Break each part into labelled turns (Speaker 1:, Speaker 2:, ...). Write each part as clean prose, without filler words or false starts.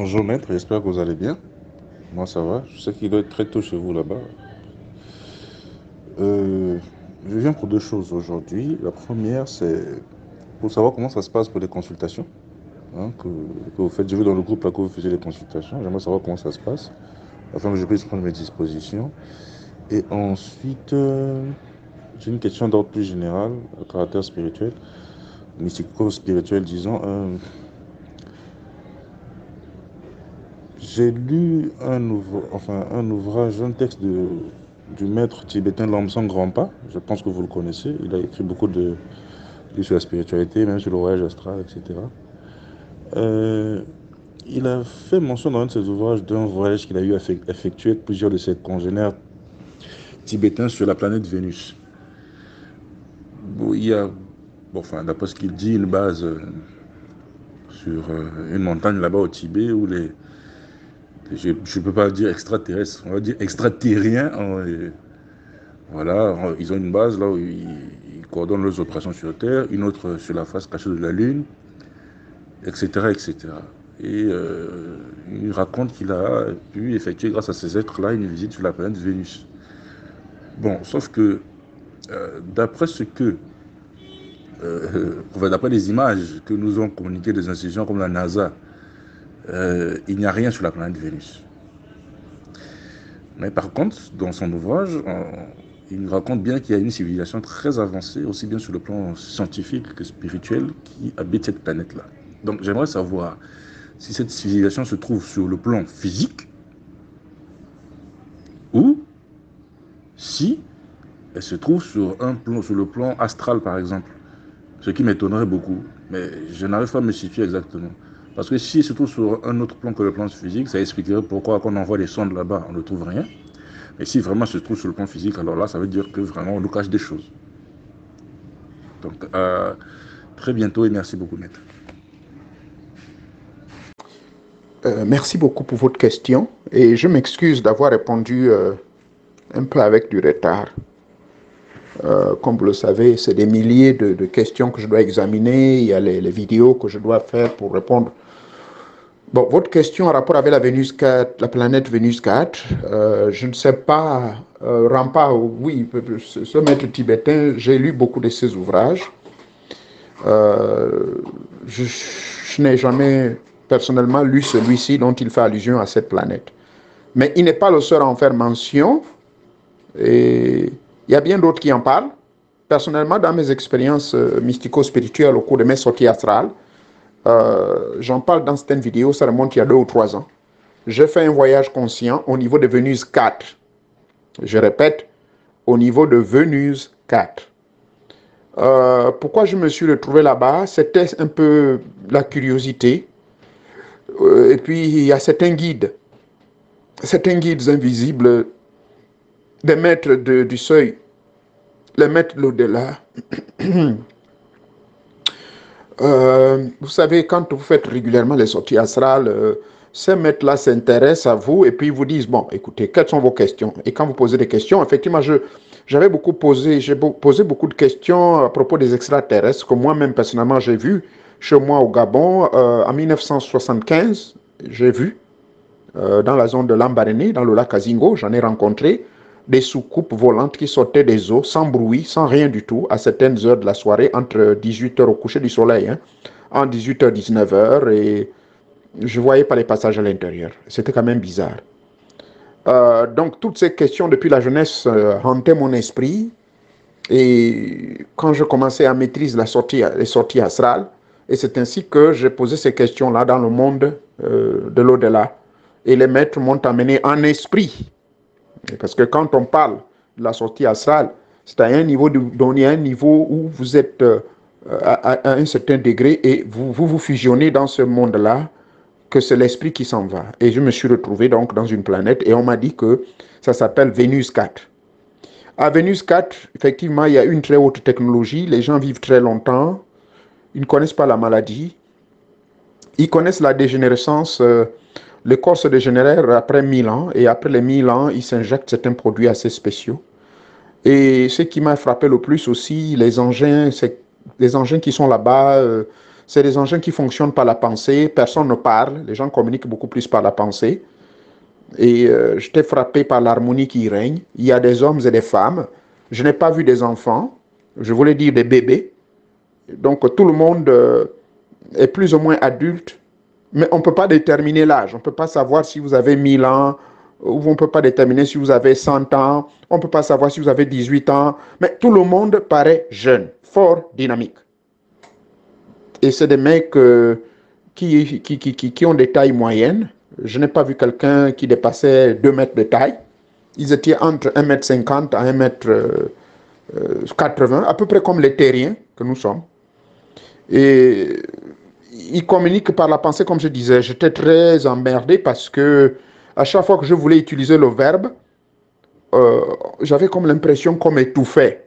Speaker 1: Bonjour maître, j'espère que vous allez bien. Moi ça va, je sais qu'il doit être très tôt chez vous là-bas. Euh, je viens pour deux choses aujourd'hui. La première, c'est pour savoir comment ça se passe pour les consultations que vous faites. J'ai vu dans le groupe là que vous faisiez les consultations. J'aimerais savoir comment ça se passe, afin que je puisse prendre mes dispositions. Et ensuite, j'ai une question d'ordre plus général, à caractère spirituel, mystico-spirituel, disons. J'ai lu un ouvrage, un texte du maître tibétain Lomsang Rampa. Je pense que vous le connaissez. Il a écrit beaucoup de livres sur la spiritualité, même sur le voyage astral, etc. Euh, il a fait mention dans un de ses ouvrages d'un voyage qu'il a eu à effectuer avec plusieurs de ses congénères tibétains sur la planète Vénus. Bon, il y a, d'après ce qu'il dit, une base sur une montagne là-bas au Tibet où je ne peux pas dire extraterrestres, on va dire extraterriens. Voilà, ils ont une base là où ils coordonnent leurs opérations sur Terre, une autre sur la face cachée de la Lune, etc. etc. Et il raconte qu'il a pu effectuer, grâce à ces êtres-là, une visite sur la planète Vénus. Bon, sauf que, d'après d'après les images que nous ont communiquées des institutions comme la NASA, il n'y a rien sur la planète Vénus. Mais par contre, dans son ouvrage, il raconte bien qu'il y a une civilisation très avancée, aussi bien sur le plan scientifique que spirituel, qui habite cette planète-là. Donc j'aimerais savoir si cette civilisation se trouve sur le plan physique ou si elle se trouve sur le plan astral, par exemple. Ce qui m'étonnerait beaucoup, mais je n'arrive pas à me situer exactement. Parce que si elle se trouve sur un autre plan que le plan physique, ça expliquerait pourquoi quand on envoie des sondes là-bas, on ne trouve rien. Et si vraiment se trouve sur le plan physique, alors là, ça veut dire que vraiment on nous cache des choses. Donc, très bientôt et merci beaucoup, maître.
Speaker 2: Merci beaucoup pour votre question et je m'excuse d'avoir répondu un peu avec du retard. Comme vous le savez, c'est des milliers de questions que je dois examiner, il y a les vidéos que je dois faire pour répondre. Bon, votre question en rapport avec la Vénus 4, la planète Vénus 4, je ne sais pas, Rampa, oui, ce maître tibétain, j'ai lu beaucoup de ses ouvrages. Je n'ai jamais personnellement lu celui-ci dont il fait allusion à cette planète. Mais il n'est pas le seul à en faire mention. Et il y a bien d'autres qui en parlent. Personnellement, dans mes expériences mystico-spirituelles au cours de mes sorties astrales, j'en parle dans certaines vidéos, ça remonte il y a 2 ou 3 ans. J'ai fait un voyage conscient au niveau de Vénus 4. Je répète, au niveau de Vénus 4. Pourquoi je me suis retrouvé là-bas? C'était un peu la curiosité. Et puis, il y a certains guides invisibles, des maîtres du seuil, les maîtres de l'au-delà. Vous savez, quand vous faites régulièrement les sorties astrales, ces maîtres-là s'intéressent à vous et puis ils vous disent, bon, écoutez, quelles sont vos questions? Et quand vous posez des questions, effectivement, j'ai posé beaucoup de questions à propos des extraterrestres que moi-même, personnellement, j'ai vu chez moi au Gabon en 1975. J'ai vu dans la zone de Lambaréné, dans le lac Azingo, j'en ai rencontré des soucoupes volantes qui sortaient des eaux sans bruit, sans rien du tout, à certaines heures de la soirée, entre 18h au coucher du soleil, hein, en 18h, 19h, et je ne voyais pas les passages à l'intérieur. C'était quand même bizarre. Donc, toutes ces questions depuis la jeunesse hantaient mon esprit, et quand je commençais à maîtriser les sorties astrales, et c'est ainsi que j'ai posé ces questions-là dans le monde de l'au-delà. Et les maîtres m'ont amené en esprit. Parce que quand on parle de la sortie astrale, c'est à un niveau, il y a un niveau où vous êtes à un certain degré et vous fusionnez dans ce monde-là, que c'est l'esprit qui s'en va. Et je me suis retrouvé donc dans une planète et on m'a dit que ça s'appelle Vénus 4. À Vénus 4, effectivement, il y a une très haute technologie, les gens vivent très longtemps, ils ne connaissent pas la maladie, ils connaissent la dégénérescence. Le corps se dégénère après 1000 ans et après les 1000 ans, ils s'injectent certains produits assez spéciaux. Et ce qui m'a frappé le plus aussi, les engins qui sont là-bas, C'est des engins qui fonctionnent par la pensée. Personne ne parle. Les gens communiquent beaucoup plus par la pensée. Et j'étais frappé par l'harmonie qui y règne. Il y a des hommes et des femmes. Je n'ai pas vu des enfants. Je voulais dire des bébés. Donc tout le monde est plus ou moins adulte. Mais on ne peut pas déterminer l'âge. On ne peut pas savoir si vous avez 1000 ans. Ou on ne peut pas déterminer si vous avez 100 ans. On ne peut pas savoir si vous avez 18 ans. Mais tout le monde paraît jeune, fort, dynamique. Et c'est des mecs qui ont des tailles moyennes. Je n'ai pas vu quelqu'un qui dépassait 2 mètres de taille. Ils étaient entre 1,50 m à 1,80 m, à peu près comme les terriens que nous sommes. Et ils communiquent par la pensée, comme je disais. J'étais très emmerdé parce que à chaque fois que je voulais utiliser le verbe, j'avais comme l'impression qu'on m'étouffait.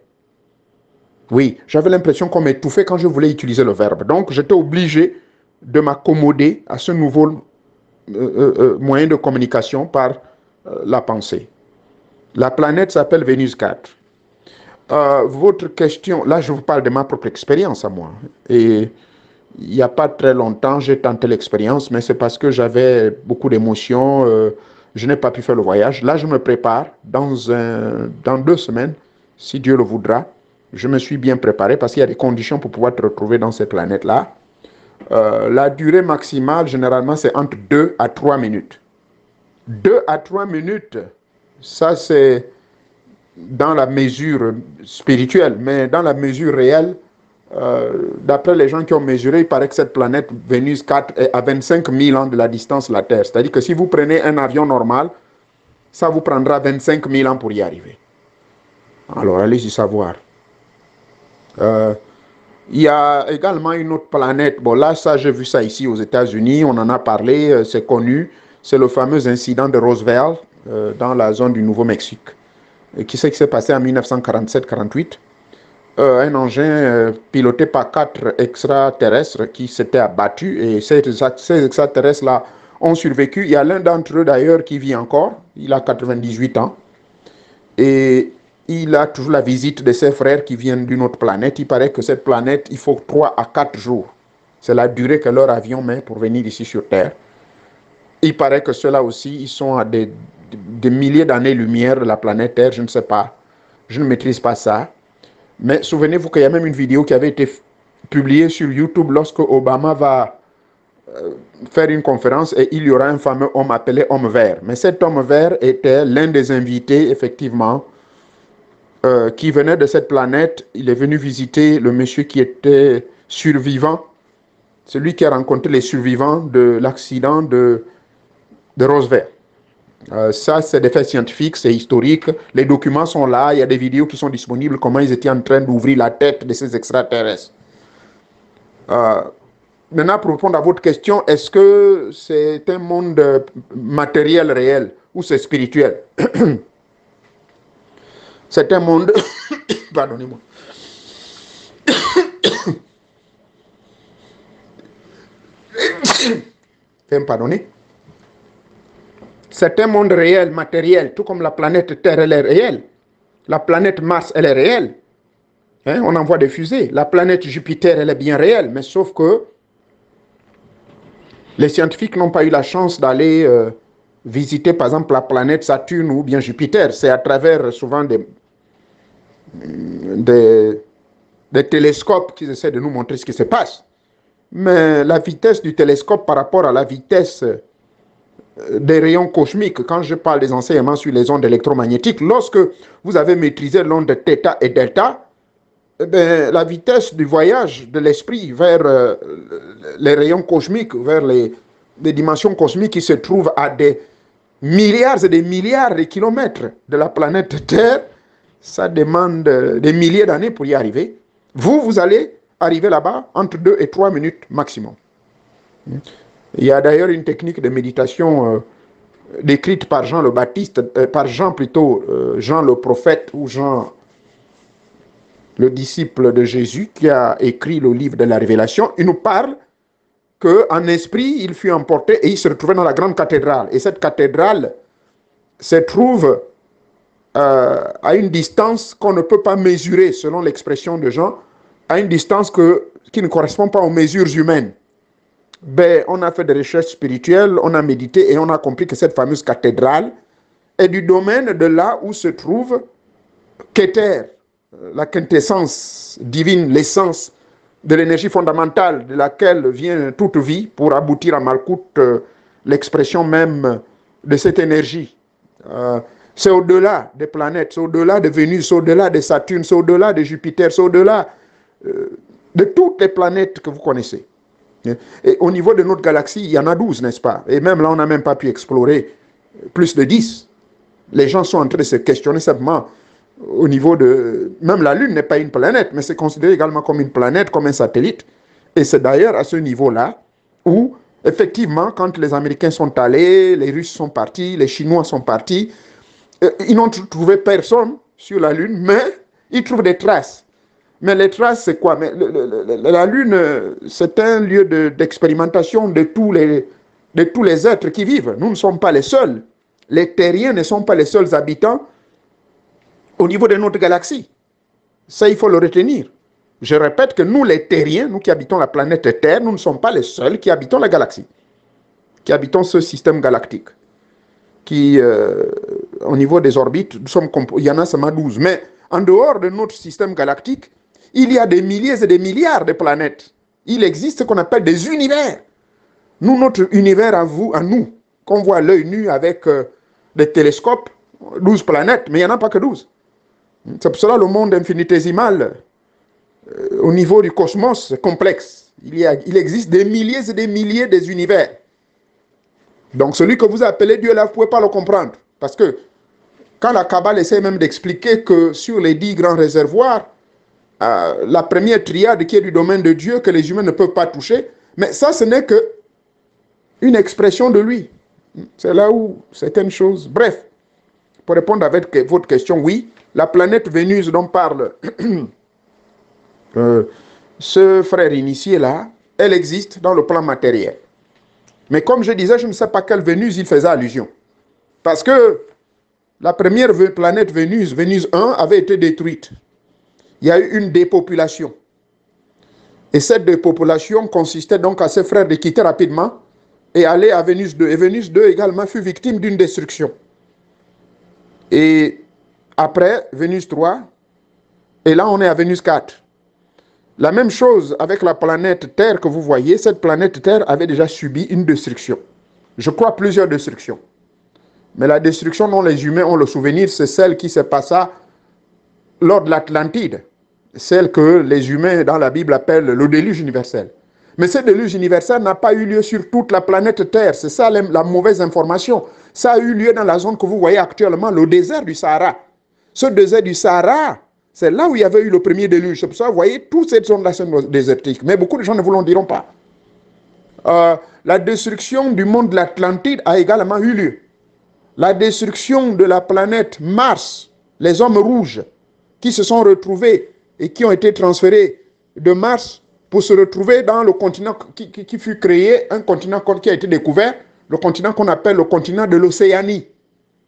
Speaker 2: Oui, j'avais l'impression qu'on m'étouffait quand je voulais utiliser le verbe. Donc, j'étais obligé de m'accommoder à ce nouveau moyen de communication par la pensée. La planète s'appelle Vénus 4. Votre question, là, je vous parle de ma propre expérience à moi. Et il n'y a pas très longtemps, j'ai tenté l'expérience, mais c'est parce que j'avais beaucoup d'émotions. Je n'ai pas pu faire le voyage. Là, je me prépare dans 2 semaines, si Dieu le voudra. Je me suis bien préparé parce qu'il y a des conditions pour pouvoir te retrouver dans ces planètes-là. La durée maximale, généralement, c'est entre 2 à 3 minutes. 2 à 3 minutes, ça c'est dans la mesure spirituelle, mais dans la mesure réelle, d'après les gens qui ont mesuré, il paraît que cette planète Vénus 4 est à 25 000 ans de la distance de la Terre. C'est-à-dire que si vous prenez un avion normal, ça vous prendra 25 000 ans pour y arriver. Alors, allez-y savoir. Il y a également une autre planète. Bon, là, ça, j'ai vu ça ici aux États-Unis. On en a parlé, c'est connu. C'est le fameux incident de Roswell dans la zone du Nouveau-Mexique. Qui c'est qui s'est passé en 1947-48? Un engin piloté par 4 extraterrestres qui s'étaient abattus. Et ces extraterrestres-là ont survécu. Il y a l'un d'entre eux, d'ailleurs, qui vit encore. Il a 98 ans. Et il a toujours la visite de ses frères qui viennent d'une autre planète. Il paraît que cette planète, il faut 3 à 4 jours. C'est la durée que leur avion met pour venir ici sur Terre. Il paraît que ceux-là aussi, ils sont à des milliers d'années-lumière de la planète Terre. Je ne sais pas. Je ne maîtrise pas ça. Mais souvenez-vous qu'il y a même une vidéo qui avait été publiée sur YouTube lorsque Obama va faire une conférence et il y aura un fameux homme appelé homme vert. Mais cet homme vert était l'un des invités, effectivement, qui venait de cette planète. Il est venu visiter le monsieur qui était survivant, celui qui a rencontré les survivants de l'accident de Roswell. Ça, c'est des faits scientifiques, c'est historique. Les documents sont là, il y a des vidéos qui sont disponibles, comment ils étaient en train d'ouvrir la tête de ces extraterrestres. Maintenant, pour répondre à votre question, est-ce que c'est un monde matériel réel ou c'est spirituel? C'est un monde... Pardonnez-moi. Faites me pardonner. C'est un monde réel, matériel, tout comme la planète Terre, elle est réelle. La planète Mars, elle est réelle. Hein, on envoie des fusées. La planète Jupiter, elle est bien réelle, mais sauf que les scientifiques n'ont pas eu la chance d'aller visiter, par exemple, la planète Saturne ou bien Jupiter. C'est à travers souvent des télescopes qu'ils essaient de nous montrer ce qui se passe. Mais la vitesse du télescope par rapport à la vitesse des rayons cosmiques, quand je parle des enseignements sur les ondes électromagnétiques, lorsque vous avez maîtrisé l'onde de θ et delta, la vitesse du voyage de l'esprit vers les rayons cosmiques, vers les dimensions cosmiques qui se trouvent à des milliards et des milliards de kilomètres de la planète Terre, ça demande des milliers d'années pour y arriver. Vous allez arriver là-bas entre 2 et 3 minutes maximum. Il y a d'ailleurs une technique de méditation décrite par Jean le Baptiste, Jean le prophète ou Jean le disciple de Jésus qui a écrit le livre de la Révélation. Il nous parle qu'en esprit, il fut emporté et il se retrouvait dans la grande cathédrale. Et cette cathédrale se trouve à une distance qu'on ne peut pas mesurer, selon l'expression de Jean, à une distance que qui ne correspond pas aux mesures humaines. Ben, on a fait des recherches spirituelles, on a médité et on a compris que cette fameuse cathédrale est du domaine de là où se trouve Keter, la quintessence divine, l'essence de l'énergie fondamentale de laquelle vient toute vie pour aboutir à Malkout, l'expression même de cette énergie. C'est au-delà des planètes, c'est au-delà de Vénus, c'est au-delà de Saturne, c'est au-delà de Jupiter, c'est au-delà de toutes les planètes que vous connaissez. Et au niveau de notre galaxie, il y en a 12, n'est-ce pas? Et même là, on n'a même pas pu explorer plus de 10. Les gens sont en train de se questionner simplement au niveau de... Même la Lune n'est pas une planète, mais c'est considéré également comme une planète, comme un satellite. Et c'est d'ailleurs à ce niveau-là où, effectivement, quand les Américains sont allés, les Russes sont partis, les Chinois sont partis, ils n'ont trouvé personne sur la Lune, mais ils trouvent des traces. Mais les traces, c'est quoi? Mais la Lune, c'est un lieu d'expérimentation de tous les êtres qui vivent. Nous ne sommes pas les seuls. Les terriens ne sont pas les seuls habitants au niveau de notre galaxie. Ça, il faut le retenir. Je répète que nous, les terriens, nous qui habitons la planète Terre, nous ne sommes pas les seuls qui habitons la galaxie, qui habitons ce système galactique, qui, au niveau des orbites, il y en a seulement 12. Mais en dehors de notre système galactique, il y a des milliers et des milliards de planètes. Il existe ce qu'on appelle des univers. Nous, notre univers à nous, qu'on voit à l'œil nu avec des télescopes, 12 planètes, mais il n'y en a pas que 12. C'est pour cela que le monde infinitésimal, au niveau du cosmos, c'est complexe. Il existe des milliers et des milliers des univers. Donc celui que vous appelez Dieu là, vous ne pouvez pas le comprendre. Parce que quand la Kabbale essaie même d'expliquer que sur les 10 grands réservoirs, la première triade qui est du domaine de Dieu, que les humains ne peuvent pas toucher, mais ça, ce n'est que une expression de lui. C'est là où certaines choses... Bref, pour répondre à votre question, oui, la planète Vénus dont parle ce frère initié là, elle existe dans le plan matériel. Mais comme je disais, je ne sais pas quelle Vénus il faisait allusion. Parce que la première planète Vénus, Vénus 1, avait été détruite. Il y a eu une dépopulation. Et cette dépopulation consistait donc à ces frères de quitter rapidement et aller à Vénus 2. Et Vénus 2 également fut victime d'une destruction. Et après, Vénus 3, et là on est à Vénus 4. La même chose avec la planète Terre que vous voyez, cette planète Terre avait déjà subi une destruction. Je crois plusieurs destructions. Mais la destruction dont les humains ont le souvenir, c'est celle qui se passa lors de l'Atlantide. Celle que les humains dans la Bible appellent le déluge universel. Mais ce déluge universel n'a pas eu lieu sur toute la planète Terre. C'est ça la mauvaise information. Ça a eu lieu dans la zone que vous voyez actuellement, le désert du Sahara. Ce désert du Sahara, c'est là où il y avait eu le premier déluge. C'est pour ça que vous voyez, toute cette zone-là, c'est désertique. Mais beaucoup de gens ne vous l'en diront pas. La destruction du monde de l'Atlantide a également eu lieu. La destruction de la planète Mars, les hommes rouges, qui se sont retrouvés et qui ont été transférés de Mars pour se retrouver dans le continent qui fut créé, un continent qui a été découvert, le continent qu'on appelle le continent de l'Océanie.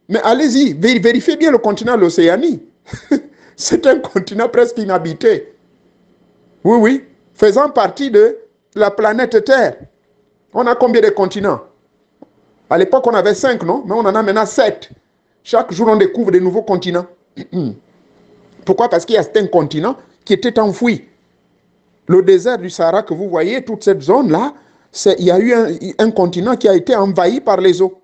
Speaker 2: Mais allez-y, vérifiez bien le continent de l'Océanie. C'est un continent presque inhabité. Oui, oui, faisant partie de la planète Terre. On a combien de continents? À l'époque, on avait 5, non? Mais on en a maintenant 7. Chaque jour, on découvre de nouveaux continents. Pourquoi? Parce qu'il y a certains continents qui étaient enfouis. Le désert du Sahara que vous voyez, toute cette zone-là, il y a eu un continent qui a été envahi par les eaux.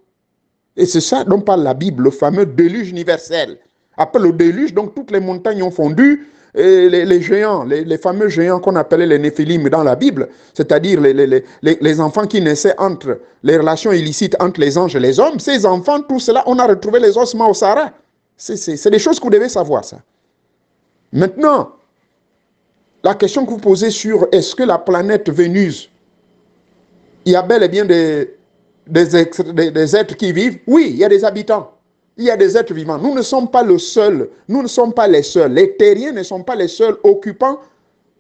Speaker 2: Et c'est ça dont parle la Bible, le fameux déluge universel. Après le déluge, donc toutes les montagnes ont fondu, et les géants, les fameux géants qu'on appelait les Néphilim dans la Bible, c'est-à-dire les enfants qui naissaient entre les relations illicites entre les anges et les hommes, ces enfants, tout cela, on a retrouvé les ossements au Sahara. C'est des choses que vous devez savoir, ça. Maintenant, la question que vous posez sur est-ce que la planète Vénus, il y a bel et bien des êtres qui vivent? Oui, il y a des habitants. Il y a des êtres vivants. Nous ne sommes pas le seul. Nous ne sommes pas les seuls. Les terriens ne sont pas les seuls occupants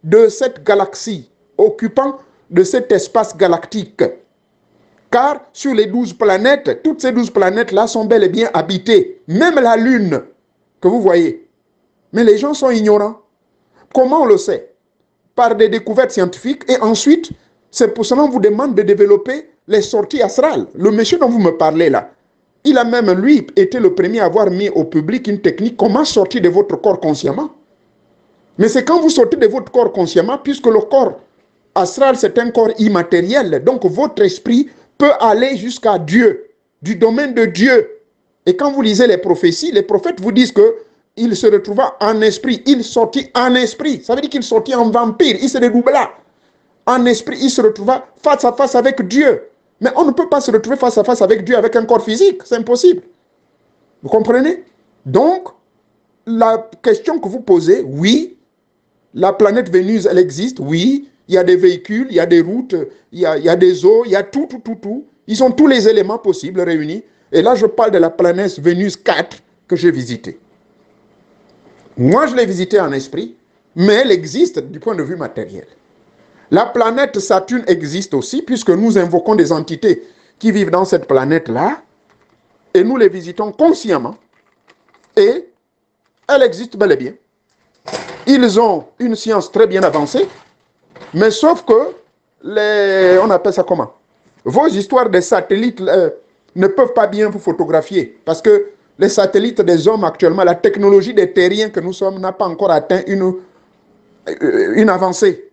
Speaker 2: de cette galaxie, occupants de cet espace galactique. Car sur les 12 planètes, toutes ces 12 planètes-là sont bel et bien habitées. Même la Lune que vous voyez. Mais les gens sont ignorants. Comment on le sait? par des découvertes scientifiques et ensuite, c'est pour cela qu'on vous demande de développer les sorties astrales. Le monsieur dont vous me parlez là, il a même, lui, été le premier à avoir mis au public une technique, comment sortir de votre corps consciemment. Mais c'est quand vous sortez de votre corps consciemment, puisque le corps astral, c'est un corps immatériel, donc votre esprit peut aller jusqu'à Dieu, du domaine de Dieu. Et quand vous lisez les prophéties, les prophètes vous disent qu'il se retrouva en esprit, il sortit en esprit. Ça veut dire qu'il sortit en vampire, il se dédoubla. En esprit, il se retrouva face à face avec Dieu. Mais on ne peut pas se retrouver face à face avec Dieu avec un corps physique, c'est impossible. Vous comprenez? Donc, la question que vous posez, oui, la planète Vénus, elle existe, oui, il y a des véhicules, il y a des routes, il y a des eaux, il y a tout. Ils ont tous les éléments possibles réunis. Et là, je parle de la planète Vénus 4 que j'ai visitée. Moi, je l'ai visitée en esprit, mais elle existe du point de vue matériel. La planète Saturne existe aussi, puisque nous invoquons des entités qui vivent dans cette planète-là, et nous les visitons consciemment, et elle existe bel et bien. Ils ont une science très bien avancée, mais sauf que, on appelle ça comment? Vos histoires des satellites ne peuvent pas bien vous photographier, parce que les satellites des hommes actuellement, la technologie des terriens que nous sommes n'a pas encore atteint une avancée.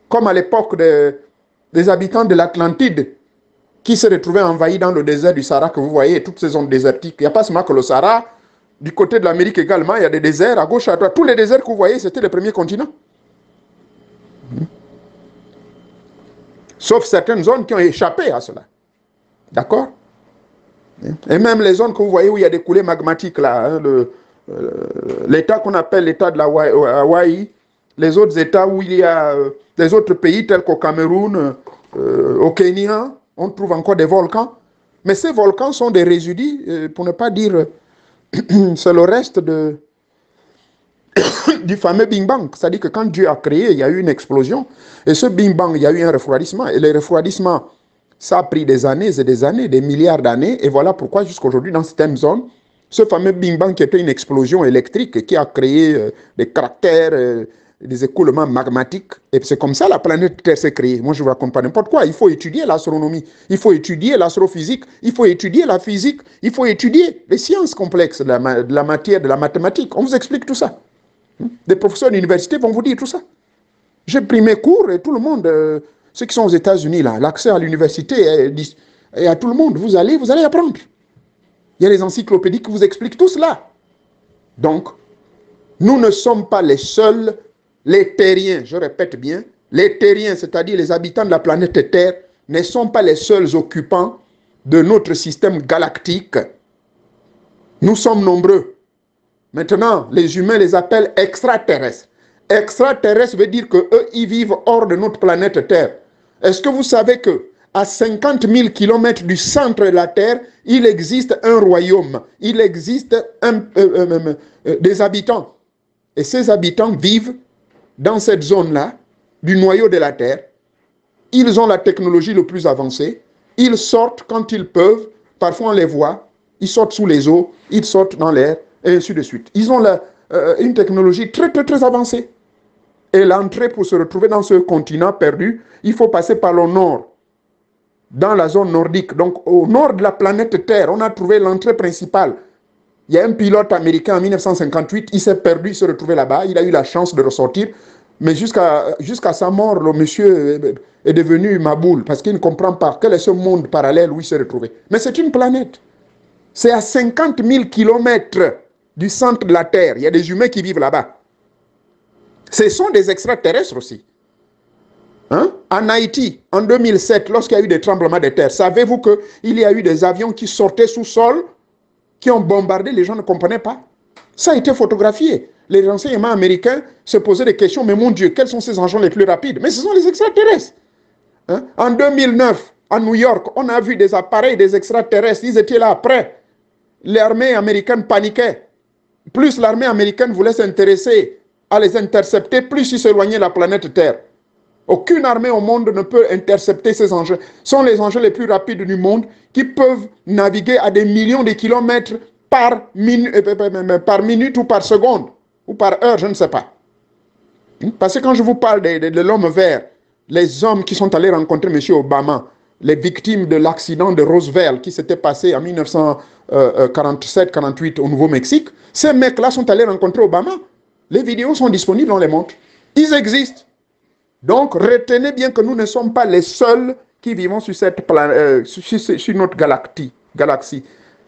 Speaker 2: Comme à l'époque des habitants de l'Atlantide, qui se retrouvaient envahis dans le désert du Sahara que vous voyez, toutes ces zones désertiques. Il n'y a pas seulement que le Sahara, du côté de l'Amérique également, il y a des déserts à gauche, à droite. Tous les déserts que vous voyez, c'était les premiers continents. Sauf certaines zones qui ont échappé à cela. D'accord? Et même les zones que vous voyez où il y a des coulées magmatiques, là, hein, l'état qu'on appelle l'état de la Hawaï, les autres états où il y a des autres pays tels qu'au Cameroun, au Kenya, on trouve encore des volcans. Mais ces volcans sont des résidus, pour ne pas dire, c'est le reste du fameux Big Bang. C'est-à-dire que quand Dieu a créé, il y a eu une explosion. Et ce Big Bang, il y a eu un refroidissement. Et le refroidissement, ça a pris des années et des années, des milliards d'années. Et voilà pourquoi jusqu'à aujourd'hui, dans certaines zones, ce fameux Big Bang qui était une explosion électrique, qui a créé des cratères, des écoulements magmatiques. Et c'est comme ça la planète Terre s'est créée. Moi, je ne vous raconte pas n'importe quoi. Il faut étudier l'astronomie, il faut étudier l'astrophysique, il faut étudier la physique, il faut étudier les sciences complexes de la matière, de la mathématique. On vous explique tout ça. Des professeurs d'université vont vous dire tout ça. J'ai pris mes cours et tout le monde, ceux qui sont aux États-Unis, là, l'accès à l'université est à tout le monde. Vous allez apprendre. Il y a les encyclopédies qui vous expliquent tout cela. Donc, nous ne sommes pas les seuls, les terriens, je répète bien, les terriens, c'est-à-dire les habitants de la planète Terre, ne sont pas les seuls occupants de notre système galactique. Nous sommes nombreux. Maintenant, les humains les appellent extraterrestres. Extraterrestres veut dire qu'eux, ils vivent hors de notre planète Terre. Est-ce que vous savez qu'à 50 000 km du centre de la Terre, il existe un royaume, il existe des habitants. Et ces habitants vivent dans cette zone-là, du noyau de la Terre. Ils ont la technologie le plus avancée. Ils sortent quand ils peuvent. Parfois, on les voit. Ils sortent sous les eaux, ils sortent dans l'air, et ainsi de suite. Ils ont une technologie très, très, très avancée. Et l'entrée pour se retrouver dans ce continent perdu, il faut passer par le nord, dans la zone nordique. Donc, au nord de la planète Terre, on a trouvé l'entrée principale. Il y a un pilote américain en 1958, il s'est perdu, il s'est retrouvé là-bas, il a eu la chance de ressortir. Mais jusqu'à sa mort, le monsieur est devenu maboule, parce qu'il ne comprend pas quel est ce monde parallèle où il s'est retrouvé. Mais c'est une planète. C'est à 50 000 km du centre de la Terre. Il y a des humains qui vivent là-bas. Ce sont des extraterrestres aussi. Hein? En Haïti, en 2007, lorsqu'il y a eu des tremblements de terre, savez-vous qu'il y a eu des avions qui sortaient sous sol, qui ont bombardé, les gens ne comprenaient pas. Ça a été photographié. Les renseignements américains se posaient des questions, mais mon Dieu, quels sont ces engins les plus rapides? Mais ce sont les extraterrestres. Hein? En 2009, à New York, on a vu des appareils des extraterrestres, ils étaient là après. L'armée américaine paniquait. Plus l'armée américaine voulait s'intéresser à les intercepter, plus ils s'éloignaient de la planète Terre. Aucune armée au monde ne peut intercepter ces engins. Ce sont les engins les plus rapides du monde qui peuvent naviguer à des millions de kilomètres par minute ou par seconde, ou par heure, je ne sais pas. Parce que quand je vous parle de l'homme vert, les hommes qui sont allés rencontrer M. Obama, les victimes de l'accident de Roosevelt qui s'était passé en 1947-48 au Nouveau-Mexique, ces mecs-là sont allés rencontrer Obama. Les vidéos sont disponibles, on les montre. Ils existent. Donc, retenez bien que nous ne sommes pas les seuls qui vivons sur, sur notre galaxie.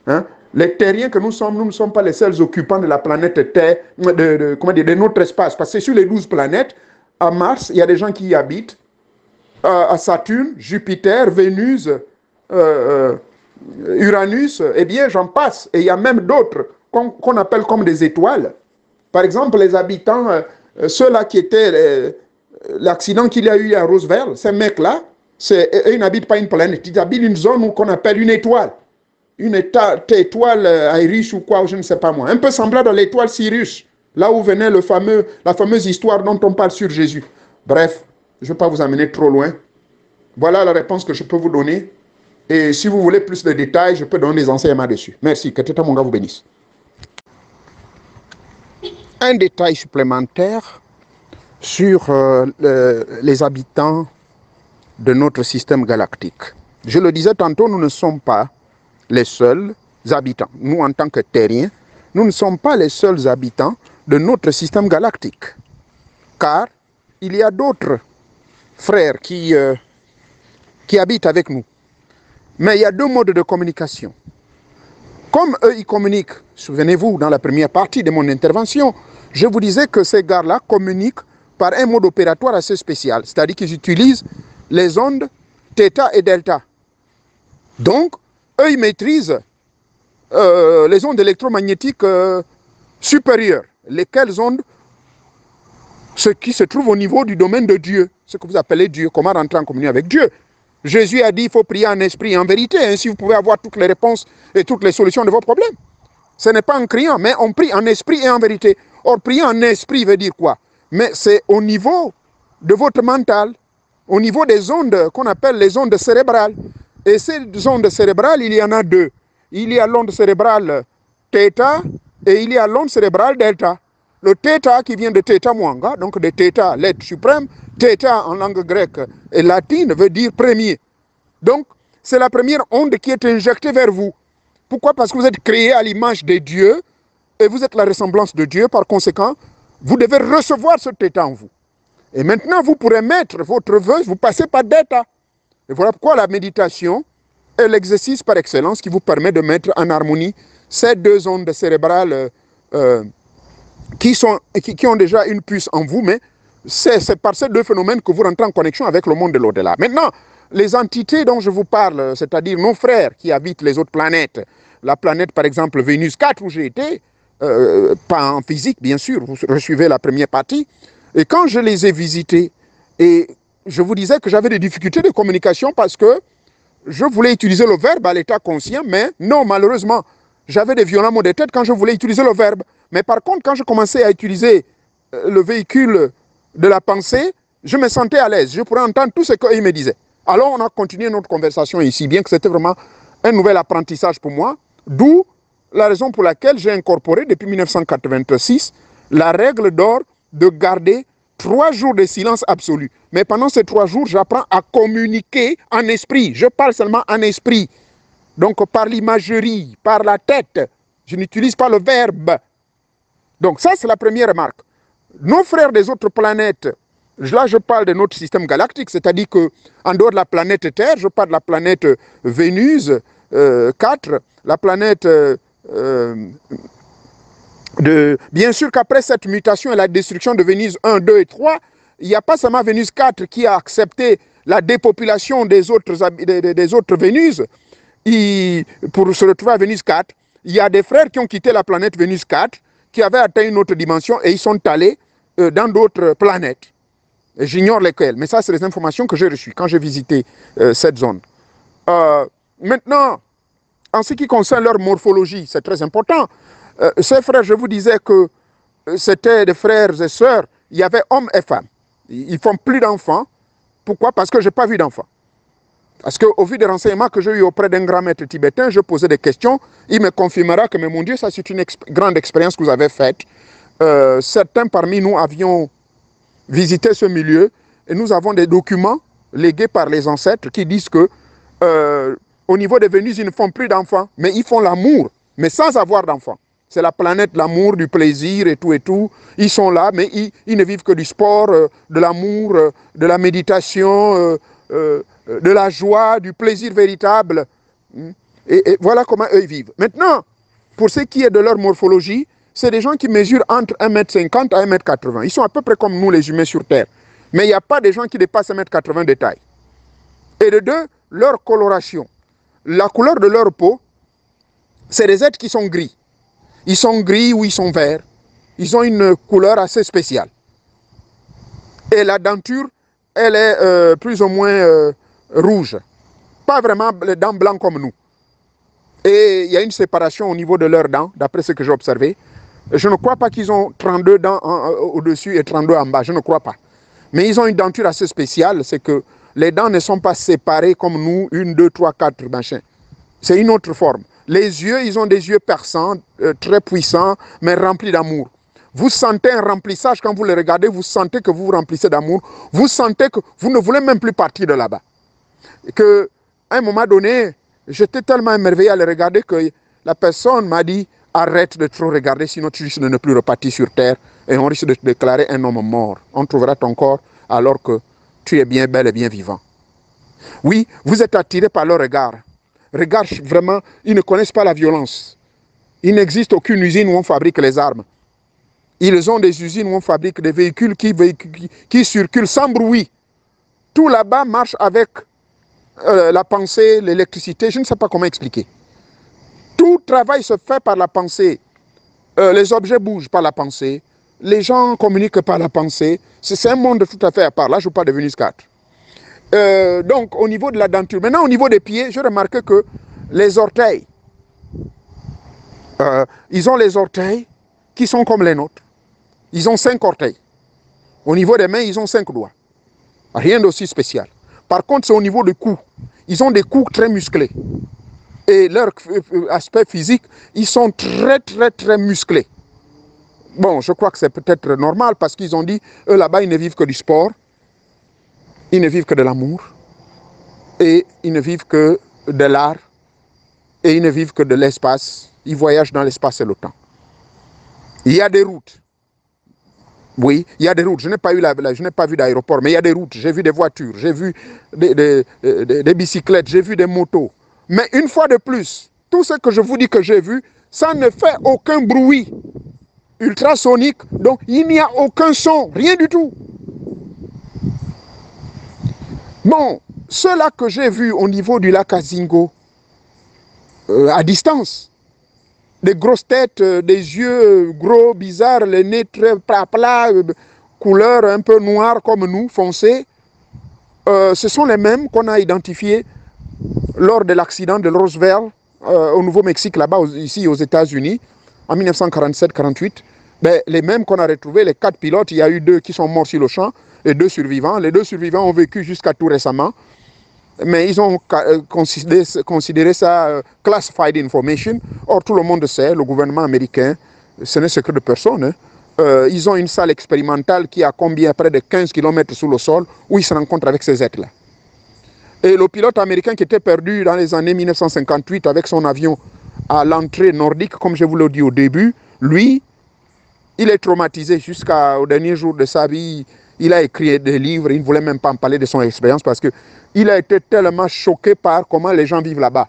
Speaker 2: Hein? Les terriens que nous ne sommes pas les seuls occupants de la planète Terre, de notre espace. Parce que sur les 12 planètes, à Mars, il y a des gens qui y habitent. À Saturne, Jupiter, Vénus, Uranus, eh bien, j'en passe. Et il y a même d'autres qu'on appelle comme des étoiles. Par exemple, les habitants, ceux-là qui étaient... l'accident qu'il y a eu à Roosevelt, ces mecs-là, ils n'habitent pas une planète, ils habitent une zone qu'on appelle une étoile. Une étoile Irish ou quoi, je ne sais pas moi. Un peu semblable à l'étoile Sirius, là où venait la fameuse histoire dont on parle sur Jésus. Bref, je ne vais pas vous amener trop loin. Voilà la réponse que je peux vous donner. Et si vous voulez plus de détails, je peux donner des enseignements dessus. Merci, que Teta Monga vous bénisse. Un détail supplémentaire sur les habitants de notre système galactique. Je le disais tantôt, nous ne sommes pas les seuls habitants. Nous, en tant que terriens, nous ne sommes pas les seuls habitants de notre système galactique. Car il y a d'autres frères qui habitent avec nous. Mais il y a deux modes de communication. Comme eux, ils communiquent, souvenez-vous, dans la première partie de mon intervention, je vous disais que ces gars-là communiquent par un mode opératoire assez spécial. C'est-à-dire qu'ils utilisent les ondes θ et delta. Donc, eux, ils maîtrisent les ondes électromagnétiques supérieures. Lesquelles ondes? Ce qui se trouve au niveau du domaine de Dieu. Ce que vous appelez Dieu. Comment rentrer en communion avec Dieu? Jésus a dit qu'il faut prier en esprit et en vérité. Ainsi, vous pouvez avoir toutes les réponses et toutes les solutions de vos problèmes. Ce n'est pas en criant, mais on prie en esprit et en vérité. Or, prier en esprit veut dire quoi? Mais c'est au niveau de votre mental, au niveau des ondes qu'on appelle les ondes cérébrales. Et ces ondes cérébrales, il y en a deux. Il y a l'onde cérébrale θ et il y a l'onde cérébrale delta. Le θ qui vient de θ Mwanga, donc de θ, l'être suprême, θ en langue grecque et latine veut dire premier. Donc, c'est la première onde qui est injectée vers vous. Pourquoi? Parce que vous êtes créé à l'image de Dieu et vous êtes la ressemblance de Dieu. Par conséquent, vous devez recevoir ce θ en vous. Et maintenant, vous pourrez mettre votre vœu, vous passez par delta. Et voilà pourquoi la méditation est l'exercice par excellence qui vous permet de mettre en harmonie ces deux ondes cérébrales qui ont déjà une puce en vous, mais c'est par ces deux phénomènes que vous rentrez en connexion avec le monde de l'au-delà. Maintenant, les entités dont je vous parle, c'est-à-dire nos frères qui habitent les autres planètes, la planète par exemple Vénus 4 où j'ai été, pas en physique bien sûr, vous suivez la première partie, et quand je les ai visités, et je vous disais que j'avais des difficultés de communication parce que je voulais utiliser le verbe à l'état conscient, mais non, malheureusement, j'avais des violents maux de tête quand je voulais utiliser le verbe. Mais par contre, quand je commençais à utiliser le véhicule de la pensée, je me sentais à l'aise. Je pourrais entendre tout ce qu'il me disait. Alors, on a continué notre conversation ici, bien que c'était vraiment un nouvel apprentissage pour moi, d'où la raison pour laquelle j'ai incorporé, depuis 1986, la règle d'or de garder 3 jours de silence absolu. Mais pendant ces 3 jours, j'apprends à communiquer en esprit. Je parle seulement en esprit. Donc, par l'imagerie, par la tête. Je n'utilise pas le verbe. Donc, ça, c'est la première remarque. Nos frères des autres planètes, là, je parle de notre système galactique, c'est-à-dire qu'en dehors de la planète Terre, je parle de la planète Vénus 4, la planète Bien sûr qu'après cette mutation et la destruction de Vénus 1, 2 et 3, il n'y a pas seulement Vénus 4 qui a accepté la dépopulation des autres Vénus pour se retrouver à Vénus 4. Il y a des frères qui ont quitté la planète Vénus 4, qui avaient atteint une autre dimension et ils sont allés dans d'autres planètes. J'ignore lesquelles, mais ça, c'est les informations que j'ai reçues quand j'ai visité cette zone. Maintenant, en ce qui concerne leur morphologie, c'est très important. Ces frères, je vous disais que c'était des frères et sœurs, il y avait hommes et femmes. Ils ne font plus d'enfants. Pourquoi? Parce que je n'ai pas vu d'enfants. Parce qu'au vu des renseignements que j'ai eu auprès d'un grand maître tibétain, je posais des questions, il me confirmera que, mais mon Dieu, ça c'est une grande expérience que vous avez faite. Certains parmi nous avions visité ce milieu et nous avons des documents légués par les ancêtres qui disent que au niveau de Vénus, ils ne font plus d'enfants, mais ils font l'amour, mais sans avoir d'enfants. C'est la planète de l'amour, du plaisir et tout et tout. Ils sont là, mais ils ne vivent que du sport, de l'amour, de la méditation, de la joie, du plaisir véritable. Et voilà comment eux ils vivent. Maintenant, pour ce qui est de leur morphologie, c'est des gens qui mesurent entre 1,50 m à 1,80 m. Ils sont à peu près comme nous, les humains sur Terre. Mais il n'y a pas des gens qui dépassent 1,80 m de taille. Et de deux, leur coloration. La couleur de leur peau, c'est des êtres qui sont gris. Ils sont gris ou ils sont verts. Ils ont une couleur assez spéciale. Et la denture, elle est plus ou moins rouge. Pas vraiment les dents blancs comme nous. Et il y a une séparation au niveau de leurs dents, d'après ce que j'ai observé. Je ne crois pas qu'ils ont 32 dents au-dessus et 32 en bas. Je ne crois pas. Mais ils ont une denture assez spéciale. C'est que les dents ne sont pas séparées comme nous, 1, 2, 3, 4, machin. C'est une autre forme. Les yeux, ils ont des yeux perçants, très puissants, mais remplis d'amour. Vous sentez un remplissage quand vous les regardez, vous sentez que vous vous remplissez d'amour. Vous sentez que vous ne voulez même plus partir de là-bas. À un moment donné, j'étais tellement émerveillé à les regarder que la personne m'a dit « Arrête de trop regarder, sinon tu risques de ne plus repartir sur terre et on risque de te déclarer un homme mort. On trouvera ton corps alors que tu es bien bel et bien vivant. » Oui, vous êtes attiré par leur regard. Regard, vraiment, ils ne connaissent pas la violence. Il n'existe aucune usine où on fabrique les armes. Ils ont des usines où on fabrique des véhicules qui circulent sans bruit. Tout là-bas marche avec la pensée, l'électricité, je ne sais pas comment expliquer. Tout travail se fait par la pensée. Les objets bougent par la pensée. Les gens communiquent par la pensée. C'est un monde tout à fait à part. Là, je vous parle de Vénus 4. Donc, au niveau de la denture. Maintenant, au niveau des pieds, je remarque que les orteils, ils ont les orteils qui sont comme les nôtres. Ils ont 5 orteils. Au niveau des mains, ils ont 5 doigts. Rien d'aussi spécial. Par contre, c'est au niveau du cou. Ils ont des coups très musclés. Et leur aspect physique, ils sont très musclés. Bon, je crois que c'est peut-être normal parce qu'ils ont dit, eux là-bas, ils ne vivent que du sport. Ils ne vivent que de l'amour. Et ils ne vivent que de l'art. Et ils ne vivent que de l'espace. Ils voyagent dans l'espace et le temps. Il y a des routes. Oui, il y a des routes. Je n'ai pas vu d'aéroport, mais il y a des routes. J'ai vu des voitures, j'ai vu des bicyclettes, j'ai vu des motos. Mais une fois de plus, tout ce que je vous dis que j'ai vu, ça ne fait aucun bruit ultrasonique. Donc, il n'y a aucun son, rien du tout. Bon, ceux-là que j'ai vus au niveau du lac Azingo, à distance, des grosses têtes, des yeux gros, bizarres, les nez très plats, couleur un peu noire comme nous, foncée. Ce sont les mêmes qu'on a identifiés lors de l'accident de Roswell au Nouveau-Mexique, là-bas, ici aux États-Unis, en 1947-48. Ben, les mêmes qu'on a retrouvés, les 4 pilotes, il y a eu 2 qui sont morts sur le champ, et 2 survivants. Les 2 survivants ont vécu jusqu'à tout récemment. Mais ils ont considéré ça classified information. Or, tout le monde sait, le gouvernement américain, ce n'est secret de personne. Hein. Ils ont une salle expérimentale qui a combien? Près de 15 km sous le sol, où ils se rencontrent avec ces êtres-là. Et le pilote américain qui était perdu dans les années 1958 avec son avion à l'entrée nordique, comme je vous l'ai dit au début, lui, il est traumatisé jusqu'au dernier jour de sa vie. Il a écrit des livres, il ne voulait même pas en parler de son expérience parce qu'il a été tellement choqué par comment les gens vivent là-bas.